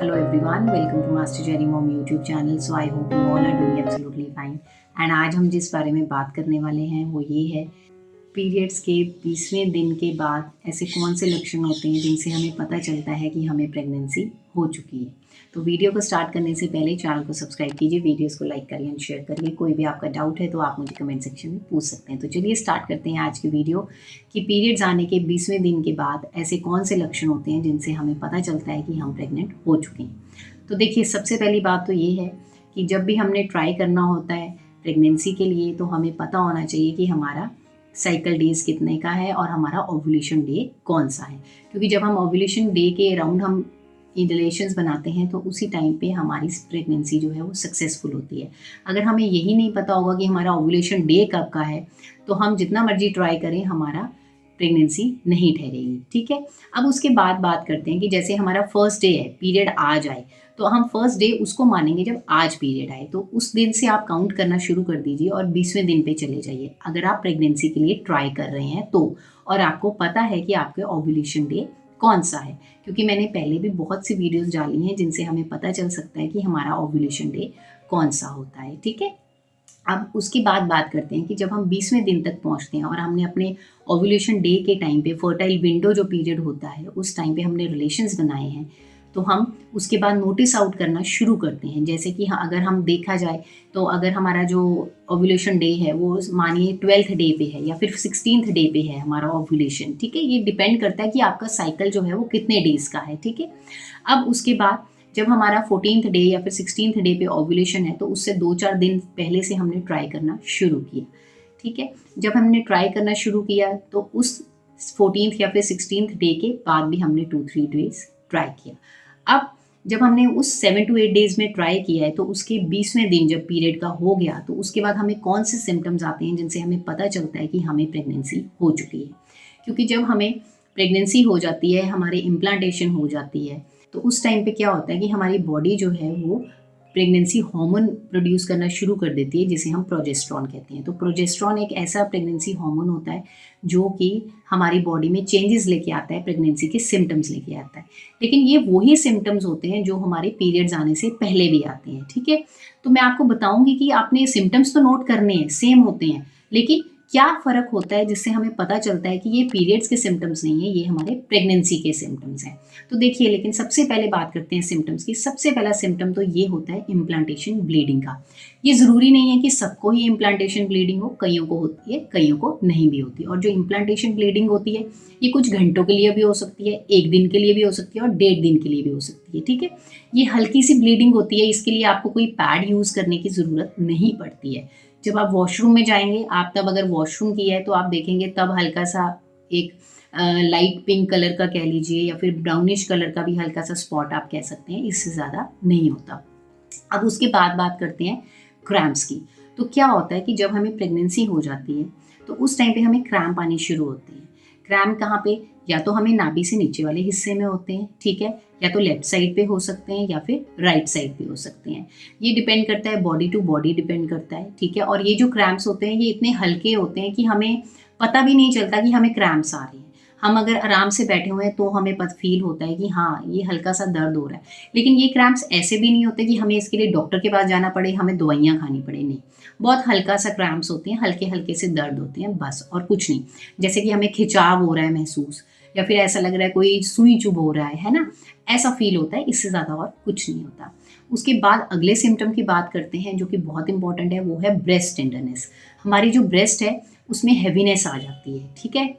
Hello everyone, welcome to Master Jerry Mom YouTube channel. So I hope you all are doing absolutely fine. And आज हम जिस बारे में बात करने वाले हैं वो ये है पीरियड्स के 20वें दिन के बाद ऐसे कौन से लक्षण होते हैं जिनसे हमें पता चलता है कि हमें प्रेगनेंसी हो चुकी है। तो वीडियो को स्टार्ट करने से पहले चैनल को सब्सक्राइब कीजिए, वीडियोस को लाइक करिए एंड शेयर करिए। कोई भी आपका डाउट है तो आप मुझे कमेंट सेक्शन में पूछ सकते हैं। तो चलिए स्टार्ट करते हैं आज की वीडियो कि पीरियड्स आने के 20वें दिन के बाद ऐसे कौन से लक्षण होते हैं जिनसे हमें पता चलता है कि हम प्रेग्नेंट हो चुके हैं। तो देखिए, सबसे पहली बात तो ये है कि जब भी हमने ट्राई करना होता है प्रेगनेंसी के लिए तो हमें पता होना चाहिए कि हमारा साइकिल डेज कितने का है और हमारा ओव्यूलेशन डे कौन सा है। क्योंकि जब हम ओव्यूलेशन डे के अराउंड हम रिलेशंस बनाते हैं तो उसी टाइम पे हमारी प्रेगनेंसी जो है वो सक्सेसफुल होती है। अगर हमें यही नहीं पता होगा कि हमारा ओव्यूलेशन डे कब का है तो हम जितना मर्जी ट्राई करें हमारा प्रेगनेंसी नहीं ठहरेगी। ठीक है, अब उसके बाद बात करते हैं कि जैसे हमारा फर्स्ट डे है, पीरियड आज आए तो हम फर्स्ट डे उसको मानेंगे जब आज पीरियड आए। तो उस दिन से आप काउंट करना शुरू कर दीजिए और 20वें दिन पे चले जाइए अगर आप प्रेगनेंसी के लिए ट्राई कर रहे हैं तो, और आपको पता है कि आपके ओव्यूलेशन डे कौन सा है। क्योंकि मैंने पहले भी बहुत सी वीडियोस डाली हैं जिनसे हमें पता चल सकता है कि हमारा ओव्यूलेशन डे कौन सा होता है। ठीक है, अब उसके बाद बात करते हैं कि जब हम 20वें दिन तक पहुंचते हैं और हमने अपने ओव्यूलेशन डे के टाइम पे फर्टाइल विंडो जो पीरियड होता है उस टाइम पे हमने रिलेशंस बनाए हैं तो हम उसके बाद नोटिस आउट करना शुरू करते हैं। जैसे कि अगर हम देखा जाए तो अगर हमारा जो ओव्यूलेशन डे है वो मानिए 12th डे पे है या फिर 16th डे पे है हमारा ओव्यूलेशन। ठीक है, ये डिपेंड करता है कि आपका साइकिल जो है वो कितने डेज का है। ठीक है, अब उसके बाद जब हमारा 14th डे या फिर 16th डे पे ओव्यूलेशन है तो उससे 2-4 दिन पहले से हमने ट्राई करना शुरू किया। ठीक है, जब हमने ट्राई करना शुरू किया तो उस 14th या फिर 16th डे के बाद भी हमने 2-3 डेज ट्राई किया। अब जब हमने उस 7 to 8 डेज में ट्राई किया है तो उसके 20वें दिन जब पीरियड का हो गया तो उसके बाद हमें कौन से सिम्टम्स आते हैं जिनसे हमें पता चलता है कि हमें प्रेगनेंसी हो चुकी है। क्योंकि जब हमें प्रेगनेंसी हो जाती है, हमारे इम्प्लांटेशन हो जाती है तो उस टाइम पे क्या होता है कि हमारी बॉडी जो है वो प्रेगनेंसी हार्मोन प्रोड्यूस करना शुरू कर देती है जिसे हम प्रोजेस्ट्रॉन कहते हैं। तो प्रोजेस्ट्रॉन एक ऐसा प्रेगनेंसी हार्मोन होता है जो कि हमारी बॉडी में चेंजेस लेके आता है, प्रेगनेंसी के सिम्टम्स लेके आता है। लेकिन ये वही सिम्टम्स होते हैं जो हमारे पीरियड्स आने से पहले भी आते हैं। ठीक है, तो मैं आपको बताऊंगी कि आपने सिम्टम्स तो नोट करने हैं, सेम होते हैं, लेकिन क्या फ़र्क होता है जिससे हमें पता चलता है कि ये पीरियड्स के सिम्टम्स नहीं है, ये हमारे प्रेगनेंसी के सिम्टम्स हैं। तो देखिए, लेकिन सबसे पहले बात करते हैं सिम्टम्स की। सबसे पहला सिम्टम तो ये होता है इम्प्लांटेशन ब्लीडिंग का। ये ज़रूरी नहीं है कि सबको ही इम्प्लांटेशन ब्लीडिंग हो, कईयों को होती है, कईयों को नहीं भी होती। और जो इम्प्लांटेशन ब्लीडिंग होती है ये कुछ घंटों के लिए भी हो सकती है, 1 दिन के लिए भी हो सकती है और 1.5 दिन के लिए भी हो सकती है। ठीक है, ये हल्की सी ब्लीडिंग होती है, इसके लिए आपको कोई पैड यूज़ करने की ज़रूरत नहीं पड़ती है। जब आप वॉशरूम में जाएंगे, आप तब अगर वॉशरूम किया है तो आप देखेंगे तब हल्का सा एक लाइट पिंक कलर का कह लीजिए या फिर ब्राउनिश कलर का भी हल्का सा स्पॉट आप कह सकते हैं, इससे ज़्यादा नहीं होता। अब उसके बाद बात करते हैं क्रैम्प्स की। तो क्या होता है कि जब हमें प्रेगनेंसी हो जाती है तो उस टाइम पे हमें क्रैम्प आने शुरू होते हैं। क्रैम्प कहाँ पे, या तो हमें नाभि से नीचे वाले हिस्से में होते हैं, ठीक है, या तो लेफ्ट साइड पे हो सकते हैं या फिर राइट साइड पे हो सकते हैं। ये डिपेंड करता है, बॉडी टू बॉडी डिपेंड करता है। ठीक है, और ये जो क्रैम्प्स होते हैं ये इतने हल्के होते हैं कि हमें पता भी नहीं चलता कि हमें क्रैम्प्स आ रहे हैं। हम अगर आराम से बैठे हुए हैं तो हमें फील होता है कि हाँ ये हल्का सा दर्द हो रहा है, लेकिन ये क्रैम्प्स ऐसे भी नहीं होते कि हमें इसके लिए डॉक्टर के पास जाना पड़े, हमें दवाइयाँ खानी पड़े, नहीं। बहुत हल्का सा क्रैम्प्स होते हैं, हल्के हल्के से दर्द होते हैं, बस और कुछ नहीं। जैसे कि हमें खिंचाव हो रहा है महसूस, या फिर ऐसा लग रहा है कोई सुई चुभ हो रहा है ना, ऐसा फील होता है, इससे ज़्यादा और कुछ नहीं होता। उसके बाद अगले सिम्टम की बात करते हैं जो कि बहुत इंपॉर्टेंट है, वो है ब्रेस्ट टेंडरनेस। हमारी जो ब्रेस्ट है उसमें हैवीनेस आ जाती है। ठीक है,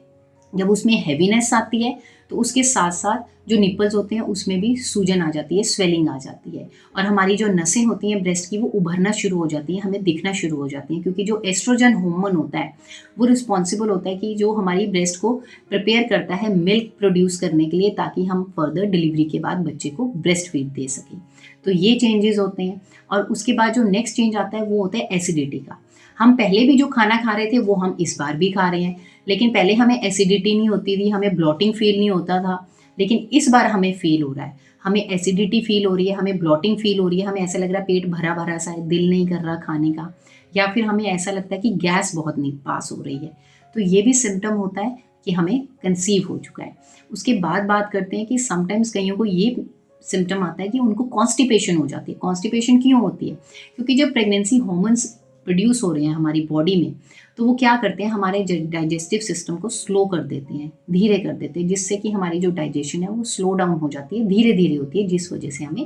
जब उसमें हैवीनेस आती है तो उसके साथ साथ जो निपल्स होते हैं उसमें भी सूजन आ जाती है, स्वेलिंग आ जाती है, और हमारी जो नसें होती हैं ब्रेस्ट की वो उभरना शुरू हो जाती हैं, हमें दिखना शुरू हो जाती हैं। क्योंकि जो एस्ट्रोजन हार्मोन होता है वो रिस्पॉन्सिबल होता है कि जो हमारी ब्रेस्ट को प्रिपेयर करता है मिल्क प्रोड्यूस करने के लिए, ताकि हम फर्दर डिलीवरी के बाद बच्चे को ब्रेस्ट फीड दे सकें। तो ये चेंजेस होते हैं। और उसके बाद जो नेक्स्ट चेंज आता है वो होता है एसिडिटी का। हम पहले भी जो खाना खा रहे थे वो हम इस बार भी खा रहे हैं, लेकिन पहले हमें एसिडिटी नहीं होती थी, हमें ब्लॉटिंग फील नहीं होता था, लेकिन इस बार हमें फील हो रहा है, हमें एसिडिटी फील हो रही है, हमें ब्लॉटिंग फील हो रही है, हमें ऐसा लग रहा है पेट भरा भरा सा है, दिल नहीं कर रहा खाने का, या फिर हमें ऐसा लगता है कि गैस बहुत नहीं पास हो रही है। तो ये भी सिम्टम होता है कि हमें कंसीव हो चुका है। उसके बाद बात करते हैं कि समटाइम्स कईयों को ये सिम्टम आता है कि उनको कॉन्स्टिपेशन हो जाती है। कॉन्स्टिपेशन क्यों होती है? क्योंकि जब प्रेगनेंसी हार्मोन्स प्रोड्यूस हो रहे हैं हमारी बॉडी में, तो वो क्या करते हैं, हमारे डाइजेस्टिव सिस्टम को स्लो कर देते हैं, धीरे कर देते हैं, जिससे कि हमारी जो डाइजेशन है वो स्लो डाउन हो जाती है, धीरे धीरे होती है, जिस वजह से हमें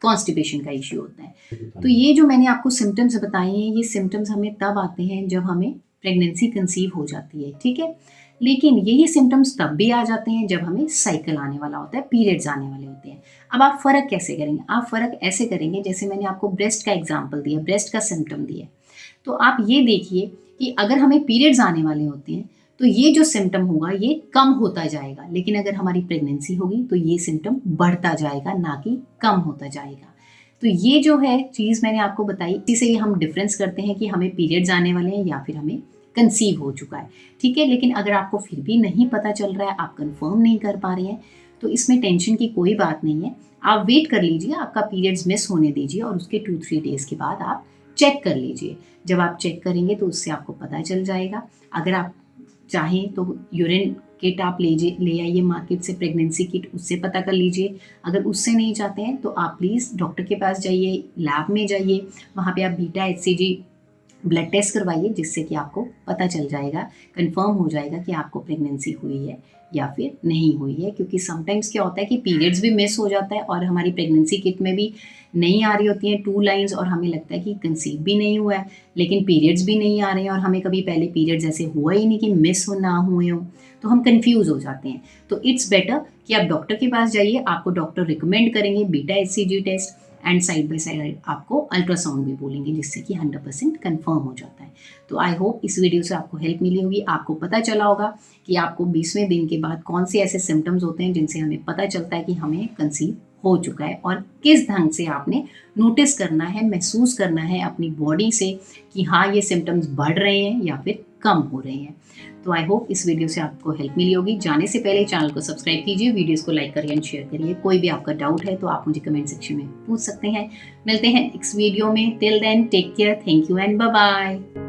कॉन्स्टिपेशन का इश्यू होता है। तो ये जो मैंने आपको सिम्टम्स बताए हैं, ये सिम्टम्स हमें तब आते हैं जब हमें प्रेगनेंसी कंसीव हो जाती है, ठीक है। लेकिन यही सिम्टम्स तब भी आ जाते हैं जब हमें साइकिल आने वाला होता है, पीरियड्स आने वाले होते हैं। अब आप फ़र्क कैसे करेंगे? आप फ़र्क ऐसे करेंगे, जैसे मैंने आपको ब्रेस्ट का एग्जाम्पल दिया, ब्रेस्ट का सिम्टम दिया, तो आप ये देखिए कि अगर हमें पीरियड्स आने वाले होते हैं तो ये जो सिम्टम होगा ये कम होता जाएगा, लेकिन अगर हमारी प्रेगनेंसी होगी तो ये सिम्टम बढ़ता जाएगा, ना कि कम होता जाएगा। तो ये जो है चीज़ मैंने आपको बताई, इसी हम डिफरेंस करते हैं कि हमें पीरियड्स आने वाले हैं या फिर हमें कंसीव हो चुका है, ठीक है। लेकिन अगर आपको फिर भी नहीं पता चल रहा है, आप कंफर्म नहीं कर पा रहे हैं, तो इसमें टेंशन की कोई बात नहीं है। आप वेट कर लीजिए, आपका पीरियड्स मिस होने दीजिए और उसके 2-3 डेज़ के बाद आप चेक कर लीजिए। जब आप चेक करेंगे तो उससे आपको पता चल जाएगा। अगर आप चाहें तो यूरिन किट आप ले आइए मार्केट से, प्रेगनेंसी किट, उससे पता कर लीजिए। अगर उससे नहीं चाहते हैं तो आप प्लीज़ डॉक्टर के पास जाइए, लैब में जाइए, वहाँ पे आप बीटा HCG ब्लड टेस्ट करवाइए, जिससे कि आपको पता चल जाएगा, कंफर्म हो जाएगा कि आपको प्रेगनेंसी हुई है या फिर नहीं हुई है। क्योंकि समटाइम्स क्या होता है कि पीरियड्स भी मिस हो जाता है और हमारी प्रेगनेंसी किट में भी नहीं आ रही होती हैं 2 लाइन्स, और हमें लगता है कि कंसीव भी नहीं हुआ है, लेकिन पीरियड्स भी नहीं आ रहे हैं और हमें कभी पहले पीरियड्स ऐसे हुआ ही नहीं कि मिस हो ना हुए हो, तो हम कंफ्यूज हो जाते हैं। तो इट्स बेटर कि आप डॉक्टर के पास जाइए, आपको डॉक्टर रिकमेंड करेंगे beta HCG test, and side by side आपको अल्ट्रासाउंड भी बोलेंगे, जिससे कि 100% कंफर्म हो जाता है। तो आई होप इस वीडियो से आपको हेल्प मिली होगी, आपको पता चला होगा कि आपको 20वें दिन के बाद कौन से ऐसे सिम्टम्स होते हैं जिनसे हमें पता चलता है कि हमें कंसीव हो चुका है, और किस ढंग से आपने नोटिस करना है, महसूस करना है अपनी बॉडी से कि हाँ ये सिम्टम्स बढ़ रहे हैं या फिर कम हो रहे हैं। तो आई होप इस वीडियो से आपको हेल्प मिली होगी। जाने से पहले चैनल को सब्सक्राइब कीजिए, वीडियोस को लाइक करिए एंड शेयर करिए। कोई भी आपका डाउट है तो आप मुझे कमेंट सेक्शन में पूछ सकते हैं। मिलते हैं नेक्स्ट वीडियो में। Till then take care, thank you and bye bye.